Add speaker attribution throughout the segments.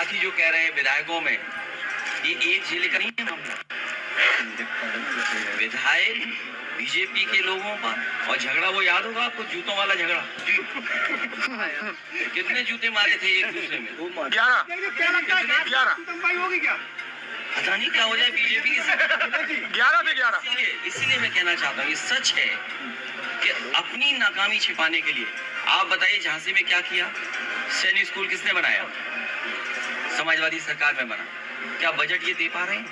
Speaker 1: बाकी जो कह रहे हैं विधायकों में, ये एक जिले का नहीं है मामला। विधायक बीजेपी के लोगों का, और झगड़ा वो याद होगा आपको, जूतों वाला झगड़ा। कितने जूते मारे थे एक दूसरे में?
Speaker 2: 11।
Speaker 1: पता नहीं क्या हो जाए बीजेपी
Speaker 2: 11 पे 11।
Speaker 1: इसीलिए मैं कहना चाहता हूँ, ये सच है कि अपनी नाकामी छिपाने के लिए, आप बताइए झांसी में क्या किया? सैनिक स्कूल किसने बनाया? समाजवादी सरकार में बना। क्या बजट ये दे पा रहे हैं?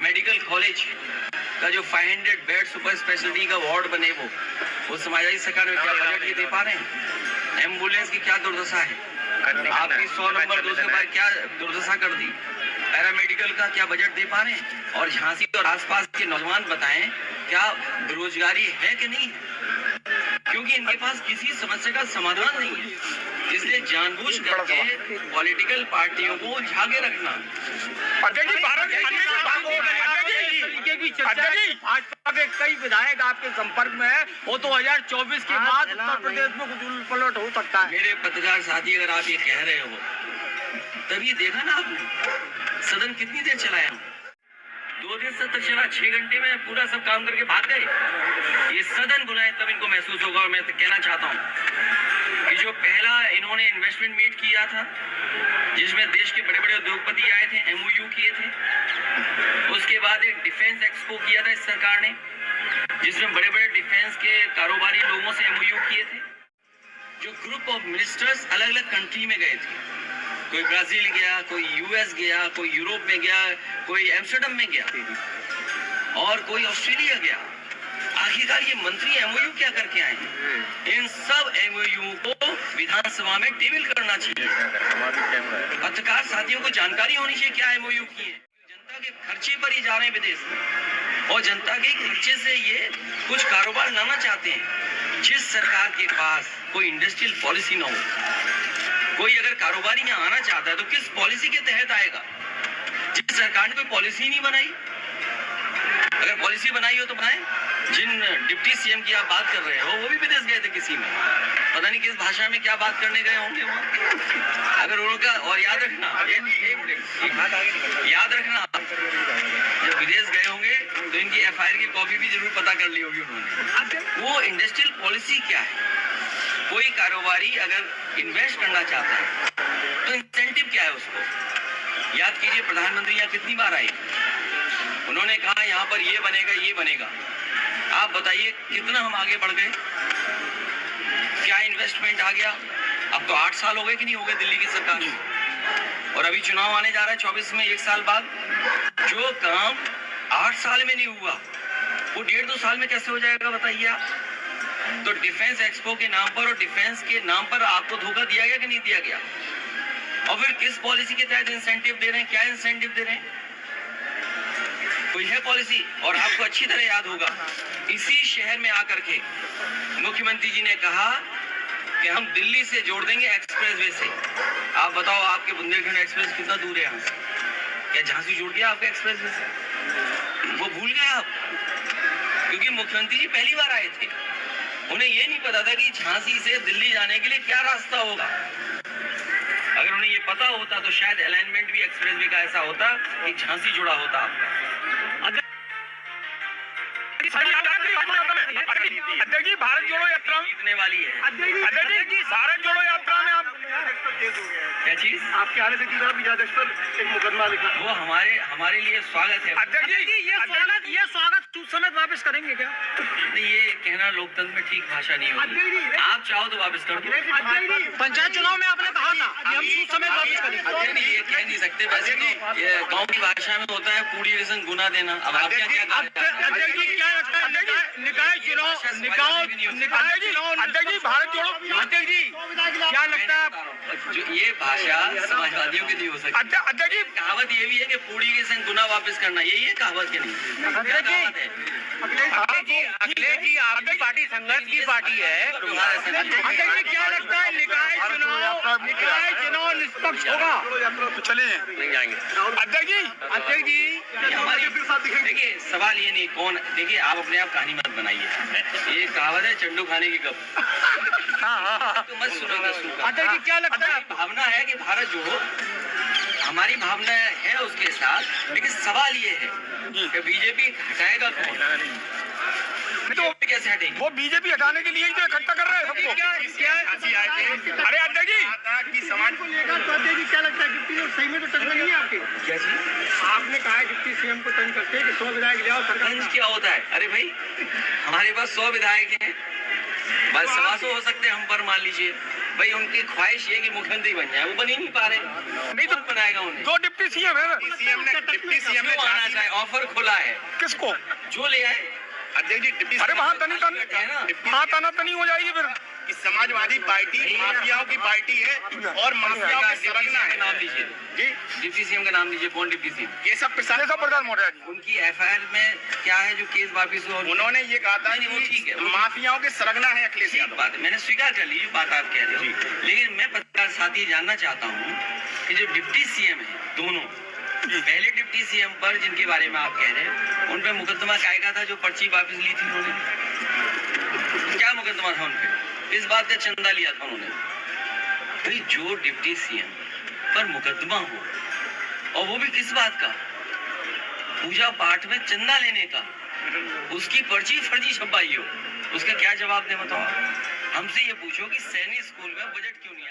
Speaker 1: मेडिकल कॉलेज का जो 500 बेड सुपर स्पेशलिटी का वार्ड बने, वो समाजवादी सरकार में क्या बजट ये दे पा रहे हैं? एम्बुलेंस की क्या दुर्दशा है? आपकी 100 नंबर 200 बार क्या दुर्दशा कर दी? पैरामेडिकल का क्या बजट दे पा रहे हैं? और झांसी और आसपास के नौजवान बताएं, क्या बेरोजगारी है कि नहीं? क्योंकि इनके पास किसी समस्या का समाधान नहीं है, इसलिए जानबूझ करके पॉलिटिकल पार्टियों को उलझा के रखना।
Speaker 3: भाजपा के कई विधायक आपके संपर्क में है, वो 2024 के बाद उत्तर प्रदेश में कुछ उलट पलट हो सकता है।
Speaker 1: मेरे पत्रकार साथी, अगर आप ये कह रहे हो, तभी देखा ना आपने सदन कितनी देर चलाया? 2 दिन सत्र चला, 6 घंटे में पूरा सब काम करके भाग गए। ये सदन बुलाए तब इनको महसूस होगा। और मैं तो कहना चाहता हूँ कि जो पहला इन्होंने इन्वेस्टमेंट मीट किया था, जिसमें देश के बड़े बड़े उद्योगपति आए थे, MOU किए थे, उसके बाद एक डिफेंस एक्सपो किया था इस सरकार ने, जिसमें बड़े बड़े डिफेंस के कारोबारी लोगों से MOU किए थे। जो ग्रुप ऑफ मिनिस्टर्स अलग अलग कंट्री में गए थे, कोई ब्राजील गया, कोई US गया, कोई यूरोप में गया, कोई एम्स्टर्डम में गया, और कोई ऑस्ट्रेलिया गया। आखिरकार ये मंत्री MOU क्या करके आए हैं? इन सब MOU को विधानसभा में टेबल करना चाहिए। पत्रकार साथियों को जानकारी होनी चाहिए क्या MOU किए हैं। जनता के खर्चे पर ही जा रहे हैं विदेश में, और जनता के खर्चे से ये कुछ कारोबार लाना चाहते हैं। जिस सरकार के पास कोई इंडस्ट्रियल पॉलिसी ना हो, कोई अगर कारोबारी यहाँ आना चाहता है तो किस पॉलिसी के तहत आएगा? जिस सरकार ने कोई पॉलिसी नहीं बनाई, अगर पॉलिसी बनाई हो तो बनाए। जिन डिप्टी CM की आप बात कर रहे हो, वो भी विदेश गए थे किसी में, पता नहीं किस भाषा में क्या बात करने गए होंगे वहाँ। अगर उनका, और याद रखना, जब विदेश गए होंगे तो इनकी FIR की कॉपी भी जरूर पता कर ली होगी उन्होंने। वो इंडस्ट्रियल पॉलिसी क्या है? कोई कारोबारी अगर इन्वेस्ट करना चाहता है तो इंसेंटिव क्या है उसको? याद कीजिए, प्रधानमंत्री यहाँ कितनी बार आए, उन्होंने कहा यहाँ पर ये बनेगा, ये बनेगा। आप बताइए कितना हम आगे बढ़ गए? क्या इन्वेस्टमेंट आ गया? अब तो 8 साल हो गए कि नहीं हो गए दिल्ली की सरकार में, और अभी चुनाव आने जा रहा है 24 में, 1 साल बाद। जो काम 8 साल में नहीं हुआ, वो 1.5-2 साल में कैसे हो जाएगा बताइए आप? तो डिफेंस एक्सपो के नाम पर और डिफेंस के नाम पर आपको धोखा दिया गया कि नहीं दिया गया? और फिर किस पॉलिसी के तहत इंसेंटिव दे रहे हैं? क्या इंसेंटिव दे रहे हैं? कोई है पॉलिसी? और आपको अच्छी तरह याद होगा, इसी शहर में आकर के मुख्यमंत्री जी ने कहा कि हम दिल्ली से जोड़ देंगे एक्सप्रेसवे से। आप बताओ, आपके बुंदेलखंड एक्सप्रेस कितना दूर है यहाँ से? क्या झांसी जुड़ गया आपके एक्सप्रेसवे से? वो भूल गए आप, क्योंकि मुख्यमंत्री जी पहली बार आए थे, उन्हें ये नहीं पता था कि झांसी से दिल्ली जाने के लिए क्या रास्ता होगा। अगर उन्हें ये पता होता तो शायद अलाइनमेंट भी एक्सप्रेसवे का ऐसा होता कि झांसी जुड़ा होता आपका।
Speaker 2: अध्यक्ष जी, भारत जोड़ो यात्रा
Speaker 1: जीतने वाली है।
Speaker 2: अध्यक्ष जी, भारत जोड़ो यात्रा में आप
Speaker 1: क्या चीज?
Speaker 2: आपके आने से विजयादशमी पर एक मुकदमा लिखा,
Speaker 1: वो हमारे लिए स्वागत है।
Speaker 2: अध्यक्ष जी
Speaker 3: ये स्वागत समेत वापस करेंगे क्या?
Speaker 1: नहीं, ये कहना लोकतंत्र में ठीक भाषा नहीं होगी। आप चाहो तो वापस कर दो।
Speaker 3: पंचायत चुनाव में आपने कहा था कि हम सूद समेत वापस करेंगे।
Speaker 1: नहीं, ये कह नहीं सकते। वैसे तो ये गाँव की भाषा में होता है पूरी के संग गुना देना। अब आप क्या
Speaker 3: अध्यक्ष जी, क्या लगता है निकाय चुनाव
Speaker 2: अध्यक्ष जी, भारत जोड़ो
Speaker 3: अध्यक्ष जी, क्या लगता है
Speaker 1: जो ये भाषा समाजवादियों की नहीं हो सकती।
Speaker 2: अध्यक्ष जी,
Speaker 1: कहावत ये भी है कि पूरी के संग गुना वापस करना, यही है कहावत के नहीं।
Speaker 3: अखिलेश जी, आपकी पार्टी संघर्ष की पार्टी है। अध्यक्ष जी, क्या लगता है निकाय चुनाव निष्पक्ष होगा?
Speaker 2: तो चले
Speaker 1: नहीं जाएंगे
Speaker 2: अध्यक्ष जी।
Speaker 1: हमारी देखिए, सवाल ये नहीं कौन, देखिए आप अपने आप कहानी मत बनाइए। ये कहावत है चंडू खाने की गप, तो मत सुनो।
Speaker 3: अध्यक्ष जी, क्या लगता है
Speaker 1: भावना है कि भारत जोड़ो हमारी भावना है उसके साथ, लेकिन सवाल ये है कि बीजेपी हटाएगा कौन?
Speaker 2: नहीं तो
Speaker 1: कैसे हटेगी?
Speaker 2: वो बीजेपी हटाने के लिए ही तो इकट्ठा कर रहे हैं सबको। अरे अध्यक्ष जी
Speaker 3: कि समाज को लेकर तो अध्यक्ष जी क्या लगता है डिप्टी और सही में तो टंच नहीं है आपके?
Speaker 1: क्या चीज?
Speaker 3: आपने कहा है डिप्टी सीएम को टंच करते हैं कि 100 विधायक ले आओ सरकार
Speaker 1: तंज क्या होता है? अरे भाई, हमारे पास 100 विधायक हैं, बस 125 हो सकते हैं हम पर, मान लीजिए भाई उनकी ख्वाहिश ये कि मुख्यमंत्री बन जाए, वो बन ही नहीं पा रहे।
Speaker 2: नहीं तो
Speaker 1: कौन बनाएगा उन्हें?
Speaker 2: 2 डिप्टी सीएम है ना।
Speaker 3: डिप्टी सीएम
Speaker 1: क्यों आना चाहे? ऑफर खुला है,
Speaker 2: किसको?
Speaker 1: जो ले आए।
Speaker 3: अध्यक्ष जी डिप्टी
Speaker 2: अरे वहाँ तनी
Speaker 1: है ना?
Speaker 2: वहाँ तनी हो जाएगी फिर।
Speaker 3: की समाजवादी पार्टी माफियाओं की पार्टी है और माफियाओं की
Speaker 1: डिप्टी
Speaker 3: सरगना
Speaker 1: सीएम
Speaker 3: है।
Speaker 1: का नाम लीजिए,
Speaker 3: जी
Speaker 1: डिप्टी सीएम का नाम लीजिए। कौन डिप्टी सीएम?
Speaker 3: केशव प्रसाद
Speaker 2: केशव प्रसाद मौर्य जी।
Speaker 1: उनकी एफआईआर में क्या है जो केस वापिस हो?
Speaker 3: उन्होंने ये कहा था
Speaker 1: नहीं, वो ठीक है,
Speaker 3: कि
Speaker 1: वो
Speaker 3: माफियाओं के सरगना है अखिलेश
Speaker 1: ठीक
Speaker 3: यादव।
Speaker 1: बात है, मैंने स्वीकार कर ली जो बात आप कह रहे हो, लेकिन मैं पत्रकार साथी जानना चाहता हूँ कि जो डिप्टी सीएम है दोनों, पहले डिप्टी सीएम पर जिनके बारे में आप कह रहे हैं, उन पे मुकदमा कायगा था जो पर्ची वापस ली थी उन्होंने? क्या मुकदमा था उन पे? इस बात का चंदा लिया था उन्होंने। भाई जो डिप्टी सीएम पर मुकदमा हो, और वो भी किस बात का? पूजा पाठ में चंदा लेने का, उसकी पर्ची फर्जी छपाई हो, उसका क्या जवाब दे बताओ? हमसे ये पूछो कि सैनिक स्कूल में बजट क्यों नहीं